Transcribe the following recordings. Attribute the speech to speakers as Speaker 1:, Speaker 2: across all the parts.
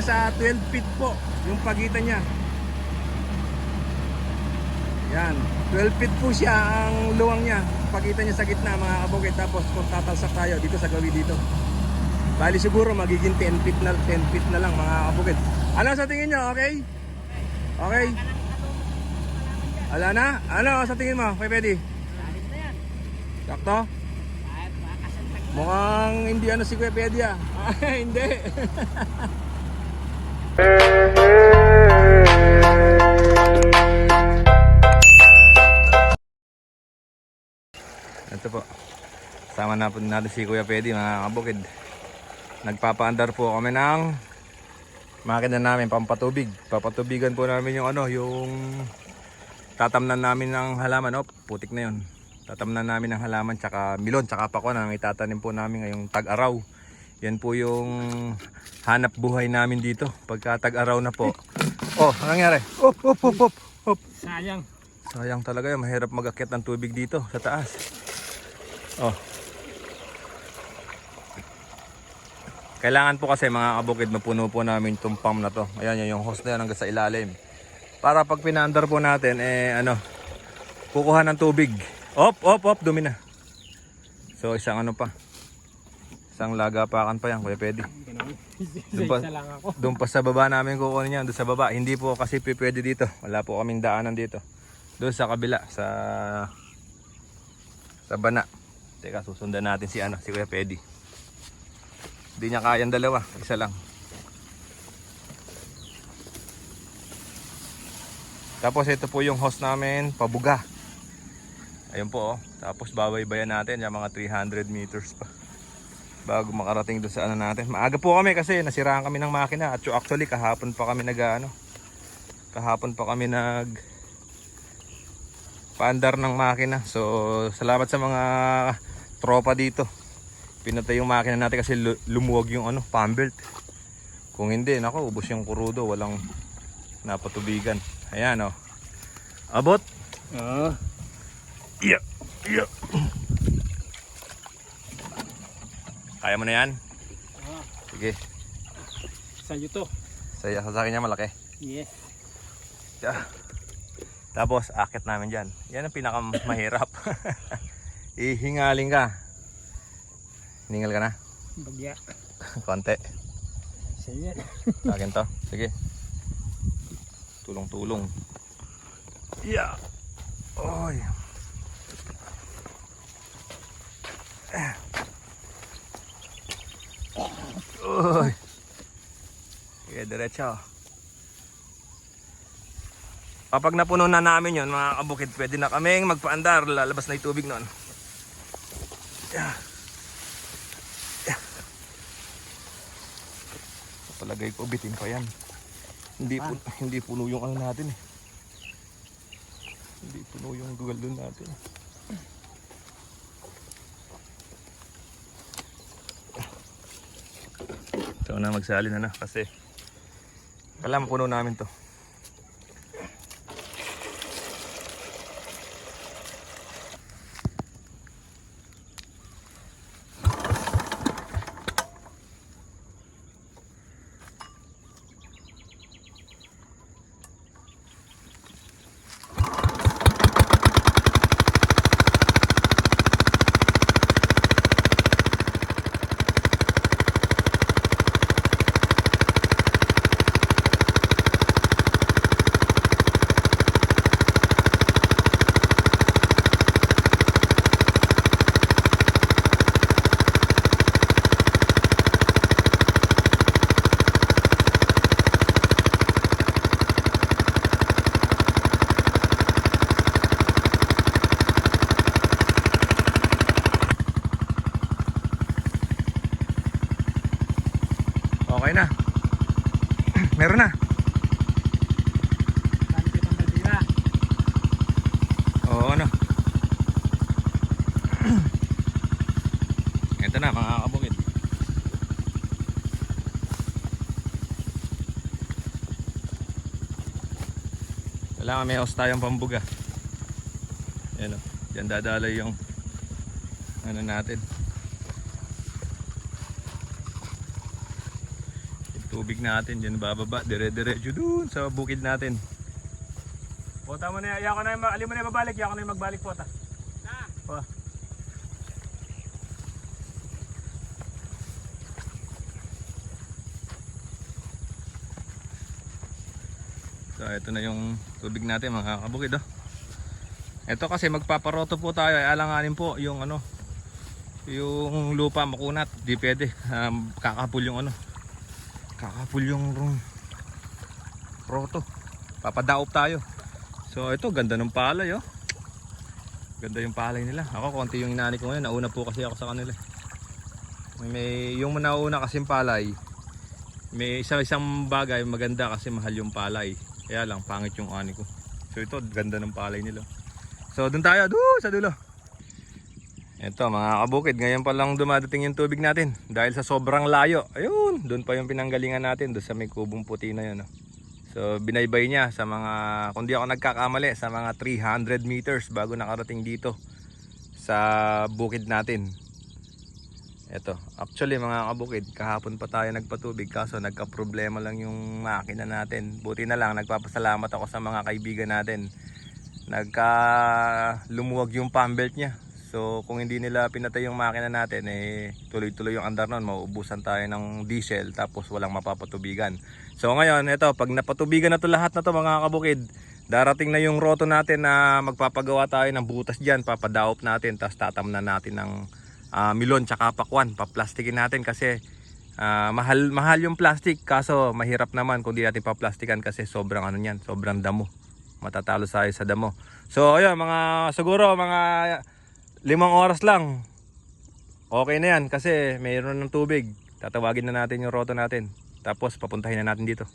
Speaker 1: nasa 12 feet po yung pagitan niya. Yan, 12 feet po siya ang luwang niya. Pagitan niya sa gitna mga kabukid. Tapos kung tatalsak tayo dito sa gawin dito, bali siguro magiging 10 feet na lang mga kabukid. Ano sa tingin niyo? Okay? Okay? Ala na? Ano sa tingin mo? Okay, pwede? Sakto? Mukhang hindi ano si Kuya Pedi ah. Hindi. Ito po. Sama na po natin si Kuya Pedi mga kabukid. Nagpapaandar po kami ng makina namin pampatubig. Papatubigan po namin yung ano, yung tatamnan namin ng halaman. Oh, putik na yun. Tatamnan namin ng halaman tsaka milon tsaka pako na itatanim po namin ngayong tag-araw. Yan po yung hanap buhay namin dito pagka tag-araw na po. Oh, anong nangyari? Op.
Speaker 2: Sayang.
Speaker 1: Sayang talaga yun. Mahirap mag-akyat ng tubig dito sa taas. Oh. Kailangan po kasi mga kabukid mapuno po namin itong pump na to. Ayan yung hose na yan hanggang sa ilalim. Para pag pinaandar po natin, kukuha ng tubig. Op, dumi na. So isang ano pa. Isang lagapakan pa yan, Kuya Pedi. Doon pa sa baba namin kukunin yan, doon sa baba. Hindi po kasi pwede dito. Wala po kaming daanan dito. Doon sa kabila, sa bana. Teka, susundan natin si Kuya Pedi. Hindi niya kayang dalawa, isa lang. Tapos ito po yung hose namin, pabuga. Ayun po oh. Tapos babaybayan natin yung mga 300 meters pa bago makarating doon sa ano natin. Maaga po kami kasi nasiraan kami ng makina. At actually kahapon pa kami paandar ng makina. So salamat sa mga tropa dito. Pinatay yung makina natin kasi lumuwag yung pump belt. Kung hindi, nako, ubos yung kurudo, walang napatubigan. Ayan oh. Abot. Yeah. Kaya mo na yan? Sige.
Speaker 2: Sa'yo to.
Speaker 1: Sa akin niya malaki.
Speaker 2: Yes.
Speaker 1: Yeah. Tapos akit namin dyan. Yan ang pinakamahirap. Ihingaling ka. Hiningal ka na?
Speaker 2: Bagya.
Speaker 1: Konti.
Speaker 2: Sa'yo.
Speaker 1: Sa akin to. Sige. Tulong-tulong. Yeah. Oy. Oy. Sige, diretso. Kapag napuno na namin yon mga kabukid, pwede na kaming magpaandar. Lalabas na yung tubig noon. Yeah. Palagay ko bitin pa yan. Hindi puno yung ano natin eh. Hindi puno yung galon natin. So na magsali na kasi kailangan puno namin to. Okay na. Meron na. Oo, ano. Ito na mga kabukid. Kailangan may house tayong pambuga. Ayan o. Diyan dadalay yung natin. tubig natin. Diyan bababa, dire-diretso dun sa bukid natin. Pota mo na, ako na yung, alin mo na yung babalik, ako na yung magbalik pota. Po. So ito na yung tubig natin mga kabukid oh. Ito kasi magpaparoto po tayo, ay alanganin po yung ano, yung lupa makunat, di pwede. Kakapul yung ano, kakapul yung roto, papadaop tayo. So ito ganda ng palay oh, ganda yung palay nila. Ako konti yung inani ko ngayon, nauna po kasi ako sa kanila. May yung nauna kasing palay, may isang bagay maganda kasi mahal yung palay, kaya lang pangit yung ani ko. So ito ganda ng palay nila. So doon tayo, doon sa dulo. Ito mga kabukid, ngayon pa lang dumadating yung tubig natin dahil sa sobrang layo. Ayun, doon pa yung pinanggalingan natin, doon sa may kubong puti na yun. So binaybay niya sa mga, kung di ako nagkakamali, sa mga 300 meters bago nakarating dito sa bukid natin. Ito, actually mga kabukid, kahapon pa tayo nagpatubig kaso nagka-problema lang yung makina natin. Buti na lang, nagpapasalamat ako sa mga kaibigan natin. Lumuwag yung pump belt niya. So kung hindi nila pinatay yung makina natin, tuloy-tuloy yung andar nun, mauubusan tayo ng diesel tapos walang mapapatubigan. So ngayon, ito, pag napatubigan na to lahat na to mga kabukid, darating na yung roto natin na magpapagawa tayo ng butas dyan, papadaop natin, tapos tatamnan natin ng milon tsaka pakwan, paplastikin natin kasi mahal yung plastic, kaso mahirap naman kung di natin paplastikan kasi sobrang ano yan, sobrang damo, matatalo tayo sa damo. So ayun, siguro mga 5 oras lang okay na yan kasi mayroon ng tubig. Tatawagin na natin yung roto natin, tapos papuntahin na natin dito.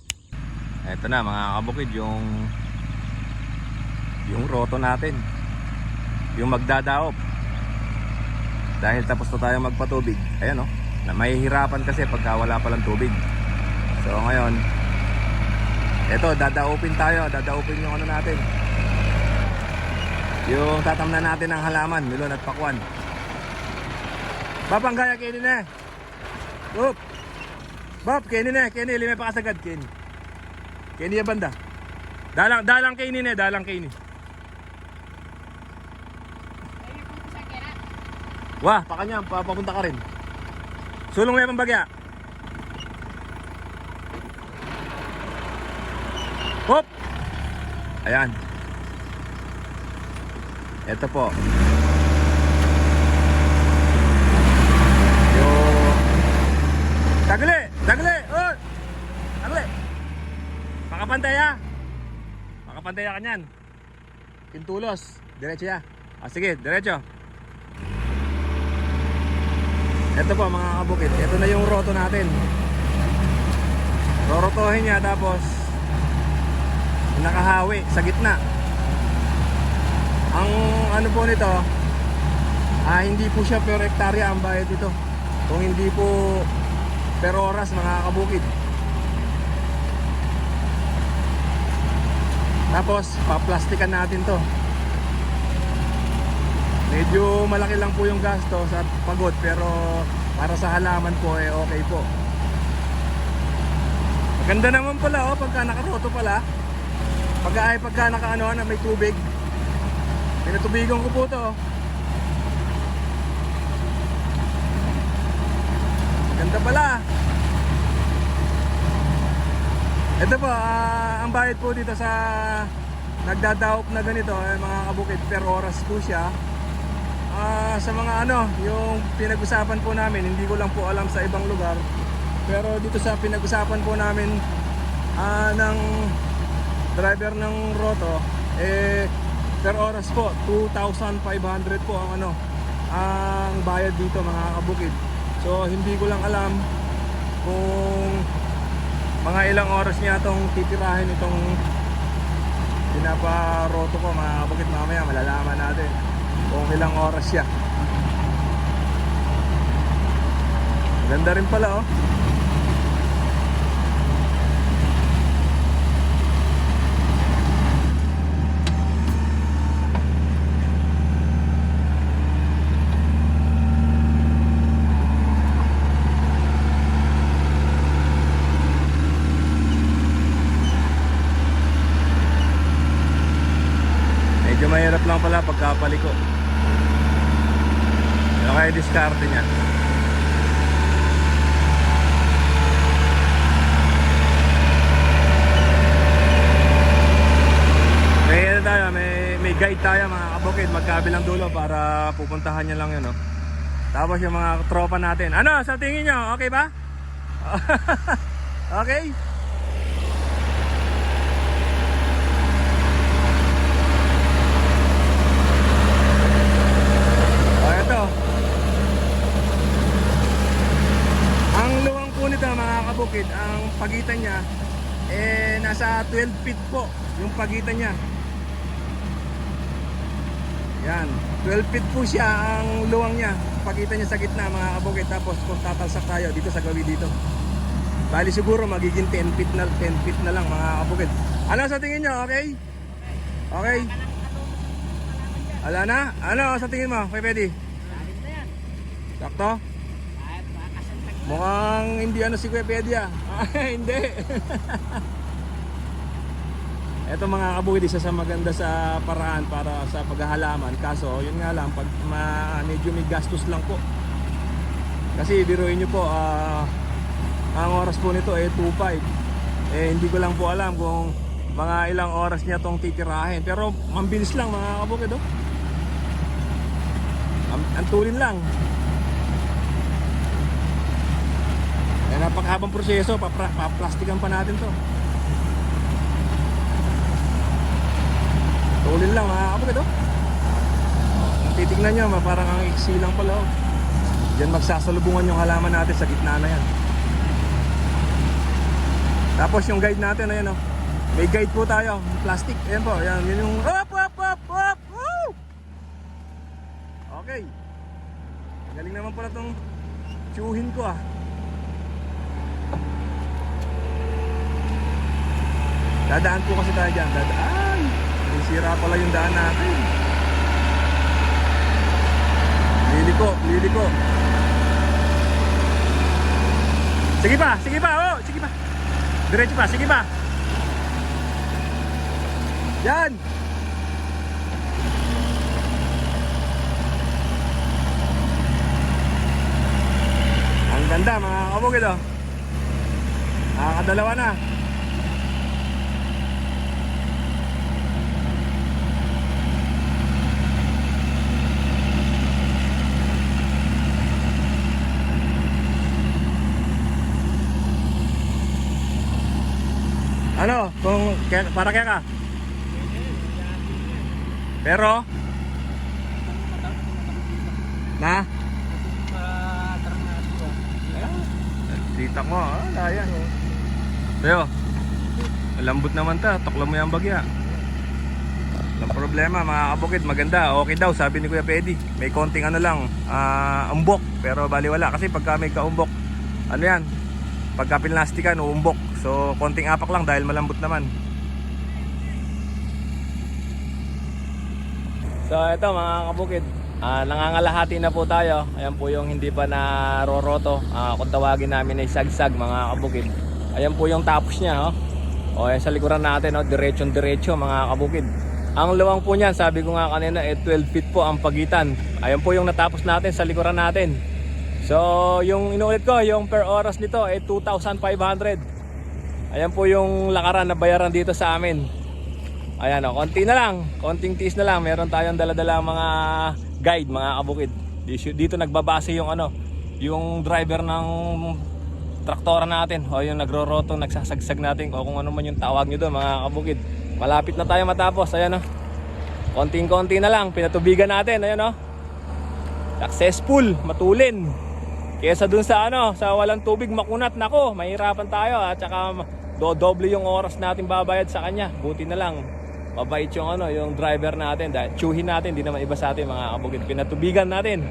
Speaker 1: Ito na mga kabukid, yung roto natin, yung magdadaop, dahil tapos na tayo magpatubig. Ayan o, na mahihirapan kasi pagka wala palang tubig. So ngayon, ito, dadaupin tayo, dadaupin yung ano natin, yung tatamnan natin ng halaman, milon at pakwan. Bapang gaya kini na. Up. Bap, kini na, kini lime pa kasagad kini. Kini ya banda. Dalang kini na, dalang kini. Wah, pakanya papunta ka rin. Sulong may pambagya. Hop. Ayan. Ito po yung Tagle! Tagle! Oh! Tagle! Makapantay ha! Makapantay ka nyan. Pintulos. Diretso ya. Sige, diretso. Ito po mga kabukid, ito na yung roto natin. Rorotohin niya tapos nakahawi sa gitna. Ang ano po nito, hindi po siya per hektarya ang bayad dito. Kung hindi po per oras mga kabukid. Tapos paplastikan natin to. Medyo malaki lang po yung gastos at pagod, pero para sa halaman po okay po. Maganda naman pala pagka nakaroto pala. Pagka naka na may tubig. Pinatubigan ko po to. Ganda pala. Ito po, ang bayad po dito sa nagdadaop na ganito, mga kabukid, per oras po siya. Sa mga yung pinag-usapan po namin, hindi ko lang po alam sa ibang lugar. Pero dito sa pinag-usapan po namin ng driver ng roto, per oras po 2,500 po ang bayad dito mga kabukid. So hindi ko lang alam kung mga ilang oras niya itong titirahin itong pinaparoto ko mga kabukid. Mamaya malalaman natin kung ilang oras siya. Ganda rin pala Medyo mahirap lang pala pagkapaliko. Pero kaya diskarte niya. May guide tayo mga kabukid, magkabilang dulo para pupuntahan niya lang yun, no? Tapos yung mga tropa natin. Ano, sa tingin nyo, okay ba? Okay? O, ito. Ang luwang po nito mga kabukid, ang pagitan niya, nasa 12 feet po yung pagitan niya. Yan, 12 feet po siya ang luwang niya. Pagitan niya sa gitna mga kabukid. Tapos kung tatalsak tayo dito sa gawi dito, bali siguro magiging 10 feet na lang mga kabukid. Ano sa tingin nyo? Okay? Okay? Ala na? Ano sa tingin mo? Kay Pedi? Sakto? Mukhang hindi ano si Kuya Pedi ah. Hindi. Ito mga kabukid, isa sa maganda sa paraan para sa paghahalaman. Kaso yun nga lang, pag medyo may gastos lang po. Kasi biruin nyo po, ang oras po nito 2:05. Hindi ko lang po alam kung mga ilang oras niya tong titirahin. Pero mambilis lang mga kabukid, oh. Ang tulin lang. Napakahabang proseso, paplastikan pa natin to. Tulin lang mga kabukid, oh. Titignan nyo, parang ang iksi lang pala, oh. Diyan magsasalubungan yung halaman natin sa gitna na yan. Tapos yung guide natin, ayan, oh. May guide po tayo, plastic. Ayan po, ayan, yun yung op. Woo! Okay. Galing naman pala tong tsuhin ko, ah. Dadaan po kasi tayo dyan, dadaan. Sira pala yung daan natin. Liliko. Sige pa, oh, sige pa. Diretso pa, sige pa. Yan. Ang ganda mga kabukid, oh. Nakakadalawa na. Ano? Kung para kaya ka? Pero na? Titak mo, layan. Pero lambot naman ta, tukla mo yung bagya. Walang problema mga kabukid, maganda. Okay daw, sabi ni Kuya Pedi. May konting ano lang, umbok. Pero baliwala kasi pagka may kaumbok, ano yan? Pagka pinlastikan, uumbok. So, konting apak lang dahil malambot naman. So, ito mga kabukid, nangangalahati na po tayo. Ayan po yung hindi pa naroroto. Kung tawagin namin ay sagsag mga kabukid. Ayan po yung tapos niya, oh. O, ayan sa likuran natin, oh, diretso mga kabukid. Ang luwang po niyan, sabi ko nga kanina, 12 feet po ang pagitan. Ayan po yung natapos natin sa likuran natin. So, yung inuulit ko, yung per oras nito ay 2,500. Ayan po yung lakaran na bayaran dito sa amin. Ayan, o, konti na lang, konting tiis na lang. Meron tayong dala-dala mga guide mga kabukid. Dito nagbabase yung ano, yung driver ng traktora natin o yung nagro-roto, nagsasagsag natin o kung ano man yung tawag nyo doon mga kabukid. Malapit na tayo matapos. Ayan, o, konting-konti na lang, pinatubigan natin. Ayan, o, successful, matulin. Kesa dun sa ano, sa walang tubig makunat, nako, mahirapan tayo at saka doble yung oras natin babayad sa kanya. Buti na lang mabait yung ano, yung driver natin dahil tsuhin natin, di naman iba sa atin mga kabukid. Pinatubigan natin.